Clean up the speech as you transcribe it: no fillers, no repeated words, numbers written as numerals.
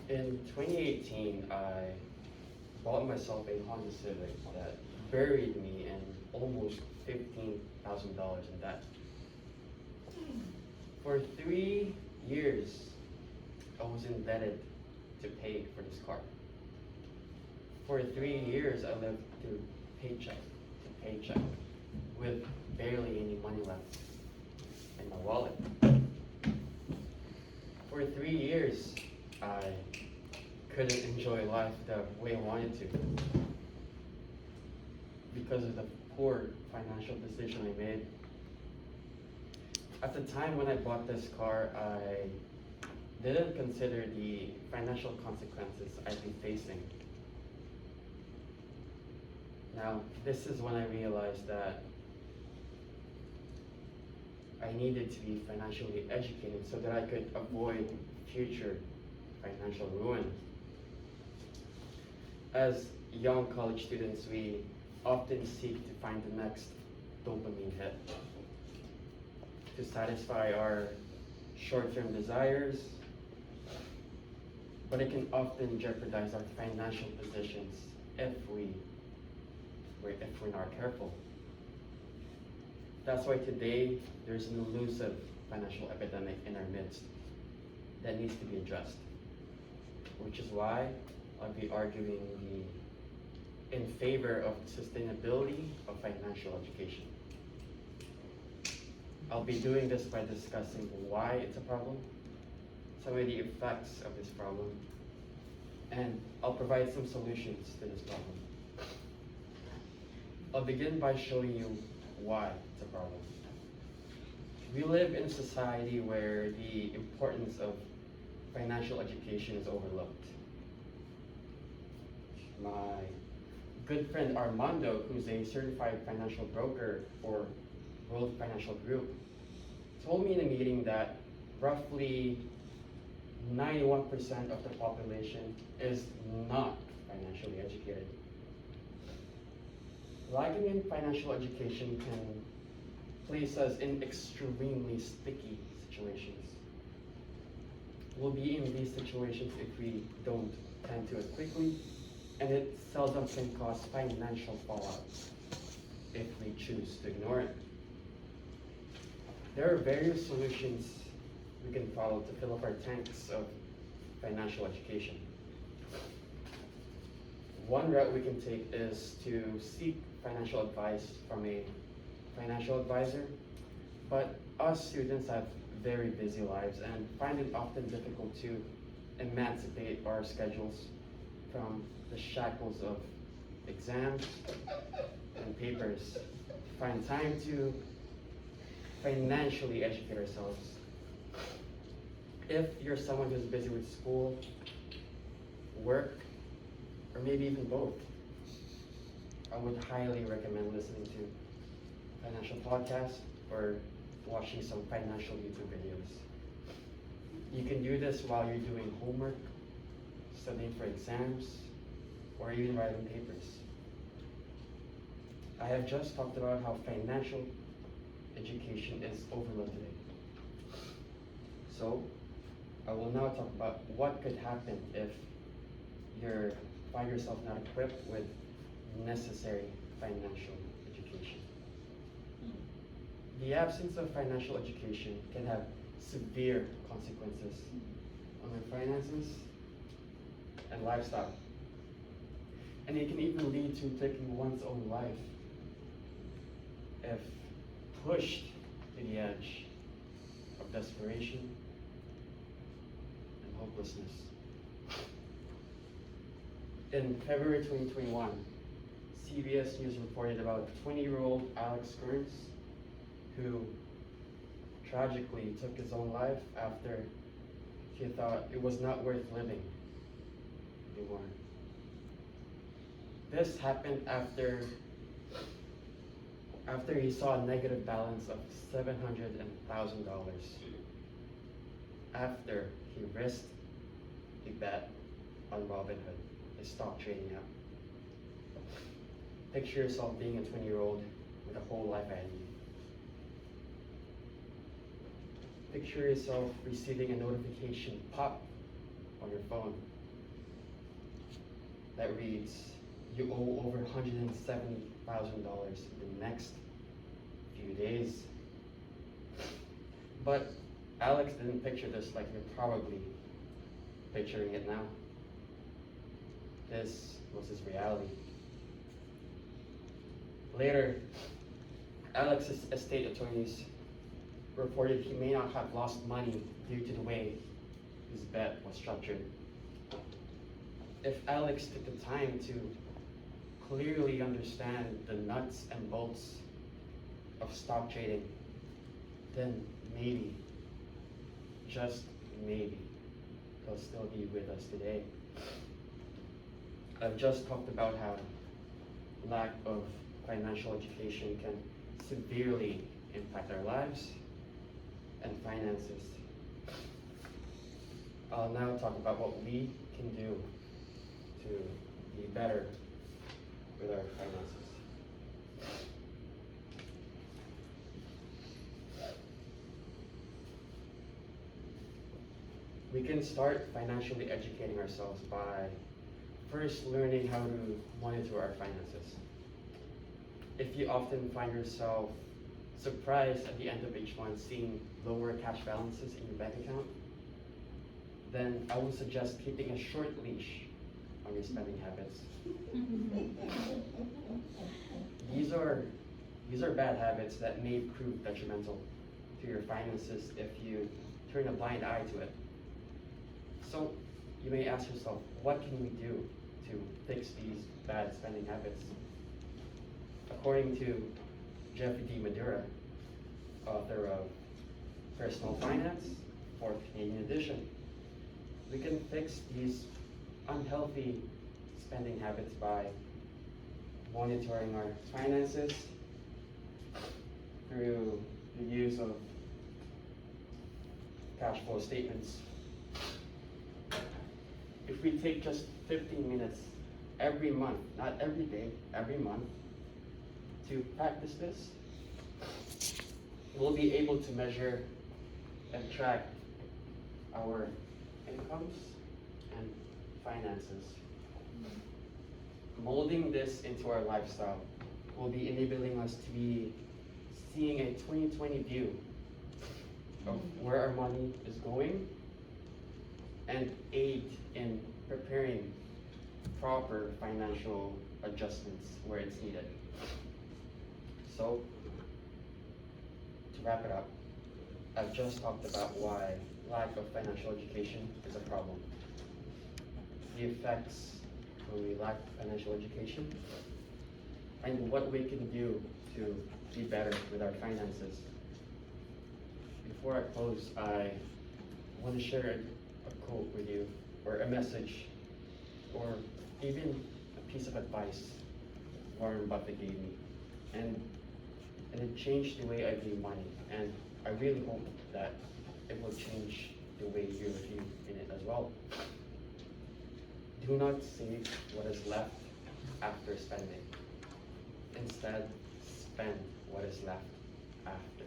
In 2018, I bought myself a Honda Civic that buried me in almost $15,000 in debt. For 3 years, I was indebted to pay for this car. For 3 years, I lived through paycheck to paycheck with barely any money left in my wallet. For 3 years, I couldn't enjoy life the way I wanted to because of the poor financial decision I made. At the time when I bought this car, I didn't consider the financial consequences I'd be facing. Now, this is when I realized that I needed to be financially educated so that I could avoid future financial ruin. As young college students, we often seek to find the next dopamine hit to satisfy our short-term desires, but it can often jeopardize our financial positions if we're not careful. That's why today there's an elusive financial epidemic in our midst that needs to be addressed, which is why I'll be arguing in favor of the sustainability of financial education. I'll be doing this by discussing why it's a problem, some of the effects of this problem, and I'll provide some solutions to this problem. I'll begin by showing you why it's a problem. We live in a society where the importance of financial education is overlooked. My good friend Armando, who's a certified financial broker for World Financial Group, told me in a meeting that roughly 91% of the population is not financially educated. Lacking in financial education can place us in extremely sticky situations. We'll be in these situations if we don't tend to it quickly, and it seldom can cause financial fallout if we choose to ignore it. There are various solutions we can follow to fill up our tanks of financial education. One route we can take is to seek financial advice from a financial advisor, but us students have very busy lives and find it often difficult to emancipate our schedules from the shackles of exams and papers, find time to financially educate ourselves. If you're someone who's busy with school, work, or maybe even both, I would highly recommend listening to financial podcasts or watching some financial YouTube videos. You can do this while you're doing homework, studying for exams, or even writing papers. I have just talked about how financial education is overlooked today. So, I will now talk about what could happen if you find yourself not equipped with necessary financial education. The absence of financial education can have severe consequences on our finances and lifestyle. And it can even lead to taking one's own life if pushed to the edge of desperation and hopelessness. In February 2021, CBS News reported about 20-year-old Alex Kearns, who tragically took his own life after he thought it was not worth living anymore. This happened after he saw a negative balance of $700,000 after he risked a bet on Robinhood, a stock trading app. Picture yourself being a 20-year-old with a whole life ahead of you. Picture yourself receiving a notification pop on your phone that reads, you owe over $170,000 in the next few days. But Alex didn't picture this like you're probably picturing it now. This was his reality. Later, Alex's estate attorneys reported he may not have lost money due to the way his bet was structured. If Alex took the time to clearly understand the nuts and bolts of stock trading, then maybe, just maybe, he'll still be with us today. I've just talked about how lack of financial education can severely impact our lives and finances. I'll now talk about what we can do to be better with our finances. We can start financially educating ourselves by first learning how to monitor our finances. If you often find yourself surprised at the end of each month seeing lower cash balances in your bank account, then I would suggest keeping a short leash on your spending habits. These are bad habits that may prove detrimental to your finances if you turn a blind eye to it. So you may ask yourself, what can we do to fix these bad spending habits? According to Jeffrey D. Madura, author of Personal Finance, 4th Canadian edition, we can fix these unhealthy spending habits by monitoring our finances through the use of cash flow statements. If we take just 15 minutes every month, not every day, every month, to practice this, we'll be able to measure and track our incomes and finances. Molding this into our lifestyle will be enabling us to be seeing a 20/20 view of where our money is going and aid in preparing proper financial adjustments where it's needed. So, to wrap it up, I've just talked about why lack of financial education is a problem, the effects when we lack financial education, and what we can do to be better with our finances. Before I close, I want to share a quote with you, or a message, or even a piece of advice Warren Buffett gave me. And it changed the way I view money. And I really hope that it will change the way you view in it as well. Do not save what is left after spending. Instead, spend what is left after.